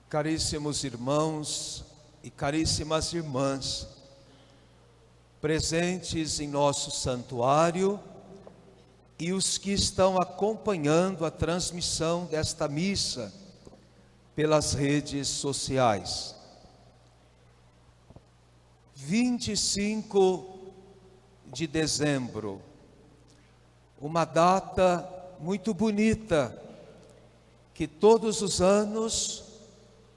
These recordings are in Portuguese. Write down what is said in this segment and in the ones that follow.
Caríssimos irmãos e caríssimas irmãs, presentes em nosso santuário e os que estão acompanhando a transmissão desta missa pelas redes sociais. 25 de dezembro, uma data muito bonita que todos os anos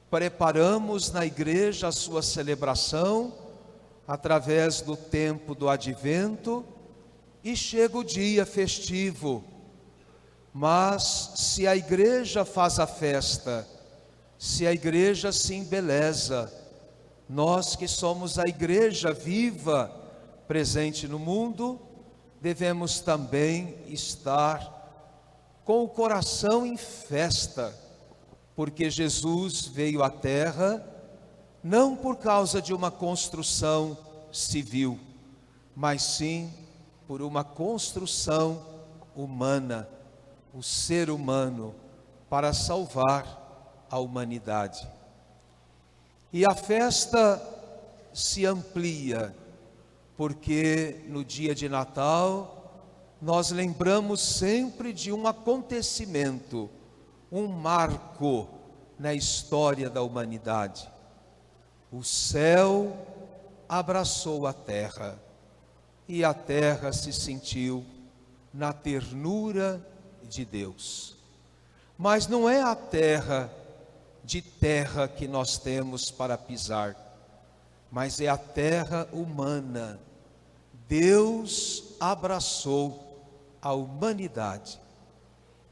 preparamos na igreja a sua celebração através do tempo do advento e chega o dia festivo. Mas se a igreja faz a festa, se a igreja se embeleza, nós que somos a igreja viva, presente no mundo, devemos também estar com o coração em festa, porque Jesus veio à terra não por causa de uma construção civil, mas sim por uma construção humana, o ser humano, para salvar a humanidade. E a festa se amplia, porque no dia de Natal nós lembramos sempre de um acontecimento, um marco na história da humanidade. O céu abraçou a terra e a terra se sentiu na ternura de Deus. Mas não é a terra que nós temos para pisar, mas é a terra humana. Deus abraçou a humanidade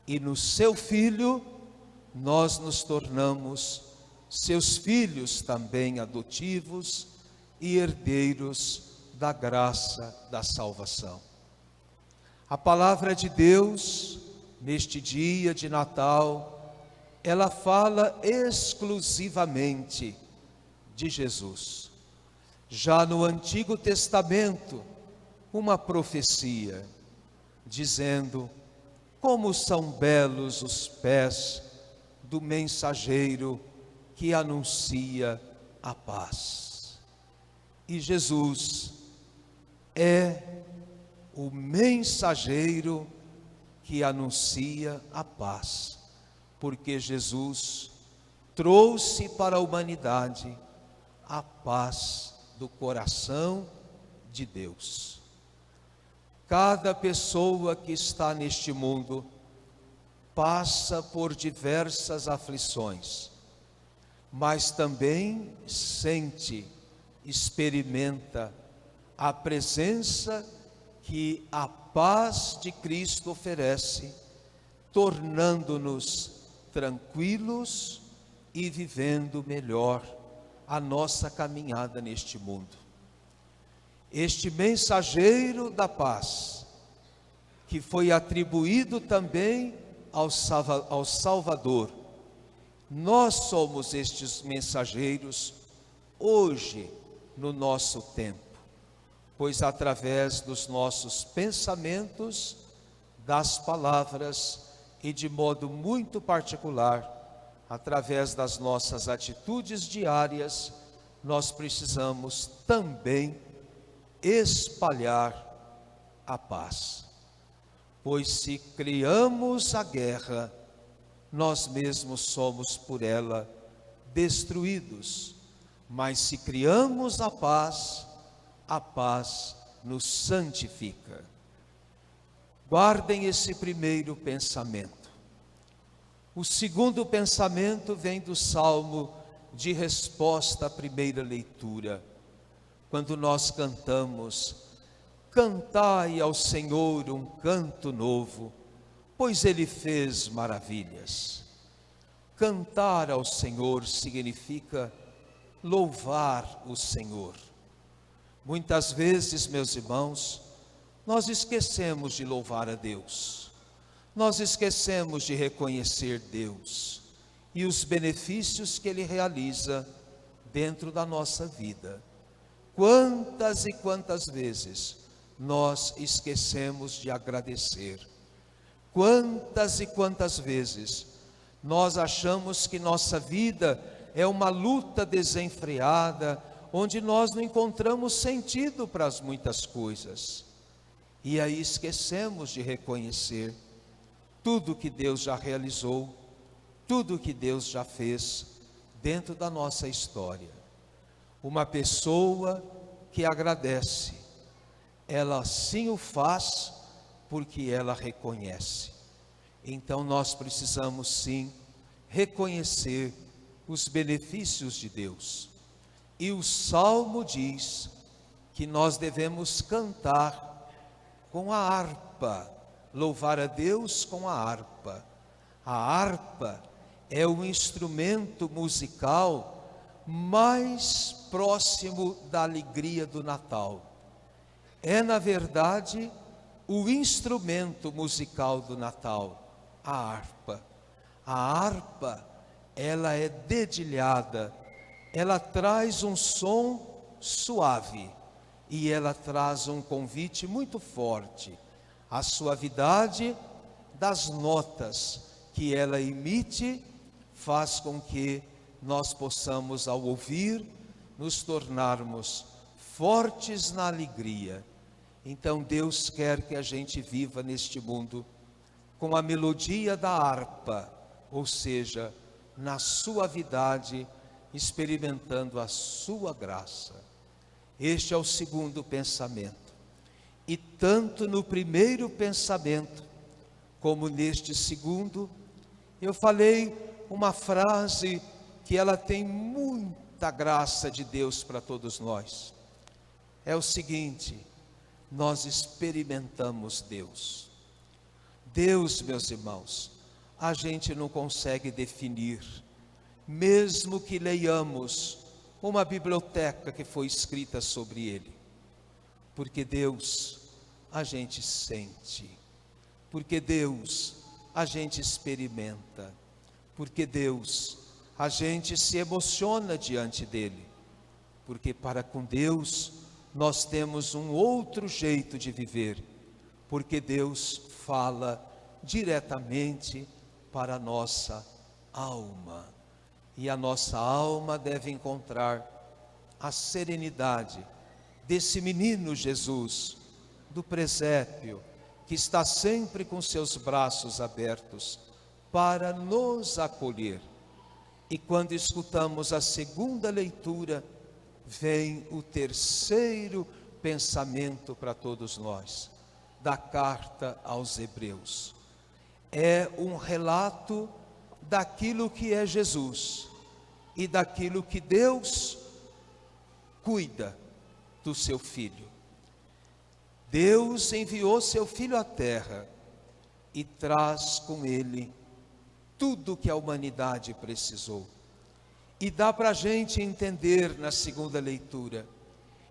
e no seu Filho nós nos tornamos seus filhos também adotivos e herdeiros da graça da salvação. A palavra de Deus, neste dia de Natal, ela fala exclusivamente de Jesus. Já no Antigo Testamento, uma profecia, dizendo: como são belos os pés do mensageiro que anuncia a paz. E Jesus é o mensageiro que anuncia a paz, porque Jesus trouxe para a humanidade a paz do coração de Deus. Cada pessoa que está neste mundo passa por diversas aflições, mas também sente, experimenta a presença que a paz de Cristo oferece, tornando-nos tranquilos e vivendo melhor a nossa caminhada neste mundo. Este mensageiro da paz, que foi atribuído também ao Salvador, nós somos estes mensageiros hoje no nosso tempo, pois através dos nossos pensamentos, das palavras e de modo muito particular, através das nossas atitudes diárias, nós precisamos também espalhar a paz. Pois se criamos a guerra, nós mesmos somos por ela destruídos. Mas se criamos a paz nos santifica. Guardem esse primeiro pensamento. O segundo pensamento vem do Salmo de resposta à primeira leitura, quando nós cantamos: cantai ao Senhor um canto novo, pois Ele fez maravilhas. Cantar ao Senhor significa louvar o Senhor. Muitas vezes, meus irmãos, nós esquecemos de louvar a Deus, nós esquecemos de reconhecer Deus e os benefícios que Ele realiza dentro da nossa vida. Quantas e quantas vezes nós esquecemos de agradecer? Quantas e quantas vezes nós achamos que nossa vida é uma luta desenfreada, onde nós não encontramos sentido para as muitas coisas. E aí esquecemos de reconhecer tudo que Deus já realizou, tudo que Deus já fez dentro da nossa história. Uma pessoa que agradece, ela sim o faz porque ela reconhece. Então nós precisamos sim reconhecer os benefícios de Deus. E o Salmo diz que nós devemos cantar com a harpa, louvar a Deus com a harpa. A harpa é o instrumento musical mais próximo da alegria do Natal. É, na verdade, o instrumento musical do Natal, a harpa. A harpa, ela é dedilhada, ela traz um som suave e ela traz um convite muito forte. A suavidade das notas que ela emite faz com que nós possamos, ao ouvir, nos tornarmos fortes na alegria. Então Deus quer que a gente viva neste mundo com a melodia da harpa, ou seja, na suavidade, experimentando a sua graça. Este é o segundo pensamento. E tanto no primeiro pensamento, como neste segundo, eu falei uma frase que ela tem muita graça de Deus para todos nós. É o seguinte: nós experimentamos Deus. Deus, meus irmãos, a gente não consegue definir, mesmo que leiamos uma biblioteca que foi escrita sobre Ele. Porque Deus a gente sente, porque Deus a gente experimenta, porque Deus a gente se emociona diante dEle, porque para com Deus nós temos um outro jeito de viver, porque Deus fala diretamente para a nossa alma, e a nossa alma deve encontrar a serenidade desse menino Jesus, do presépio, que está sempre com seus braços abertos para nos acolher. E quando escutamos a segunda leitura, vem o terceiro pensamento para todos nós, da carta aos Hebreus. É um relato daquilo que é Jesus e daquilo que Deus cuida do seu Filho. Deus enviou seu Filho à terra e traz com ele tudo que a humanidade precisou. E dá para a gente entender na segunda leitura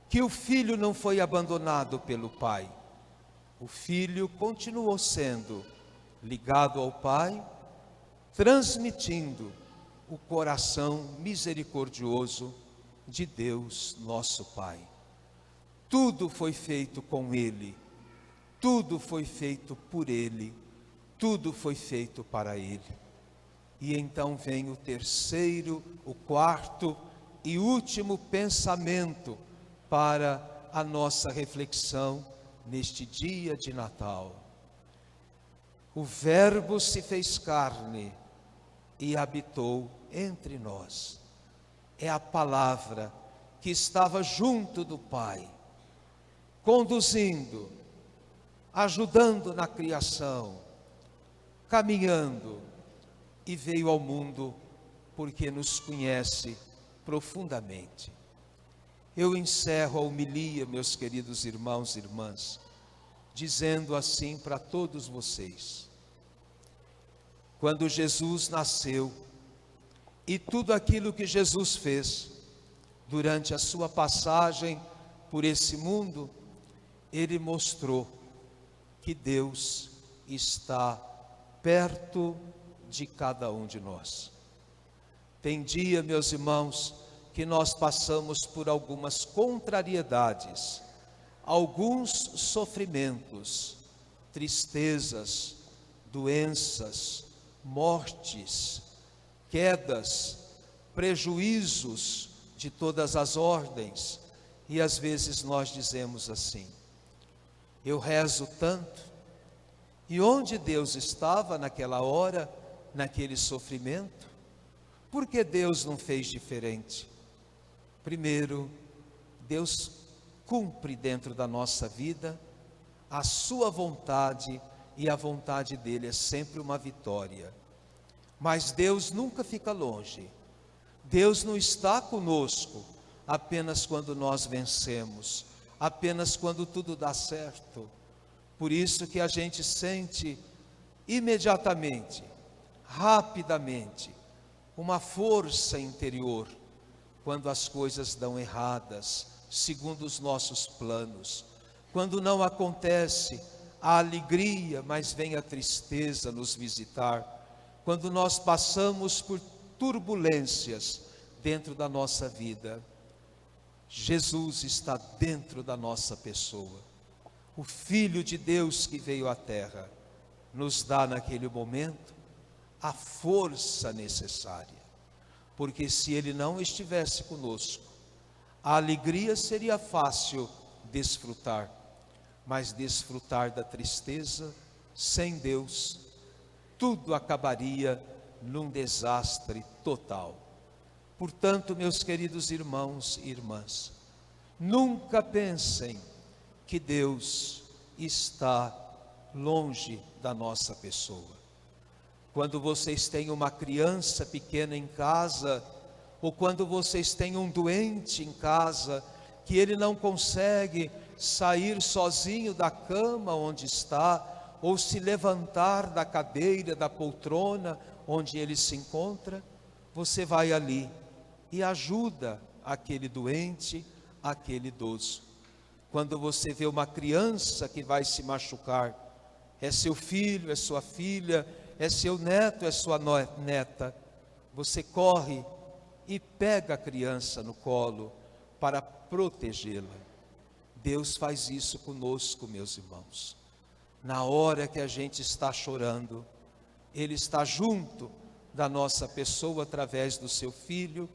que o Filho não foi abandonado pelo Pai. O Filho continuou sendo ligado ao Pai, transmitindo o coração misericordioso de Deus, nosso Pai. Tudo foi feito com Ele, tudo foi feito por Ele, tudo foi feito para Ele. E então vem o terceiro, o quarto e último pensamento para a nossa reflexão neste dia de Natal. O Verbo se fez carne e habitou entre nós. É a palavra que estava junto do Pai, conduzindo, ajudando na criação, caminhando, e veio ao mundo porque nos conhece profundamente. Eu encerro a homilia, meus queridos irmãos e irmãs, dizendo assim para todos vocês: quando Jesus nasceu e tudo aquilo que Jesus fez durante a sua passagem por esse mundo, Ele mostrou que Deus está perto de cada um de nós. Tem dia, meus irmãos, que nós passamos por algumas contrariedades, alguns sofrimentos, tristezas, doenças, mortes, quedas, prejuízos de todas as ordens, e às vezes nós dizemos assim: eu rezo tanto, e onde Deus estava naquela hora, naquele sofrimento? Por que Deus não fez diferente? Primeiro, Deus cumpre dentro da nossa vida a sua vontade, e a vontade dele é sempre uma vitória. Mas Deus nunca fica longe. Deus não está conosco apenas quando nós vencemos, apenas quando tudo dá certo. Por isso que a gente sente imediatamente, rapidamente, uma força interior quando as coisas dão erradas, segundo os nossos planos. Quando não acontece a alegria, mas vem a tristeza nos visitar. Quando nós passamos por turbulências dentro da nossa vida, Jesus está dentro da nossa pessoa. O Filho de Deus que veio à terra nos dá naquele momento a força necessária. Porque se Ele não estivesse conosco, a alegria seria fácil desfrutar, mas desfrutar da tristeza sem Deus, tudo acabaria num desastre total. Portanto, meus queridos irmãos e irmãs, nunca pensem que Deus está longe da nossa pessoa. Quando vocês têm uma criança pequena em casa, ou quando vocês têm um doente em casa, que ele não consegue sair sozinho da cama onde está, ou se levantar da cadeira, da poltrona onde ele se encontra, você vai ali e ajuda aquele doente, aquele idoso. Quando você vê uma criança que vai se machucar, é seu filho, é sua filha, é seu neto, é sua neta, você corre e pega a criança no colo para protegê-la. Deus faz isso conosco, meus irmãos. Na hora que a gente está chorando, Ele está junto da nossa pessoa através do seu Filho,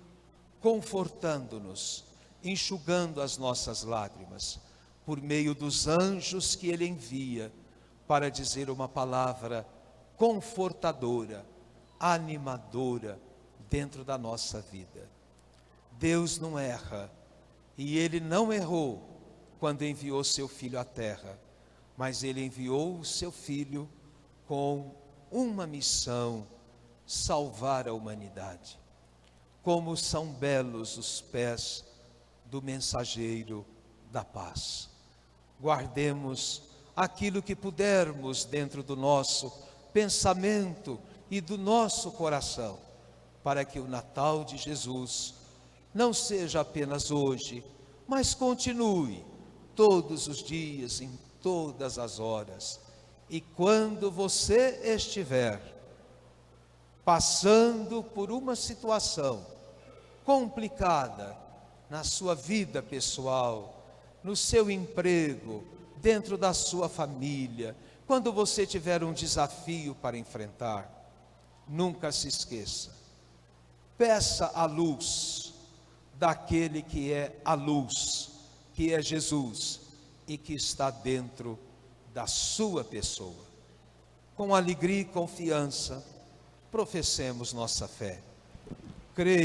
confortando-nos, enxugando as nossas lágrimas, por meio dos anjos que Ele envia para dizer uma palavra confortadora, animadora dentro da nossa vida. Deus não erra, e Ele não errou quando enviou seu Filho à terra, mas Ele enviou o seu Filho com uma missão: salvar a humanidade. Como são belos os pés do mensageiro da paz. Guardemos aquilo que pudermos dentro do nosso pensamento e do nosso coração, para que o Natal de Jesus não seja apenas hoje, mas continue todos os dias, em todas as horas. E quando você estiver passando por uma situação complicada na sua vida pessoal, no seu emprego, dentro da sua família, quando você tiver um desafio para enfrentar, nunca se esqueça, peça a luz daquele que é a luz, que é Jesus, e que está dentro da sua pessoa. Com alegria e confiança, professemos nossa fé. Creio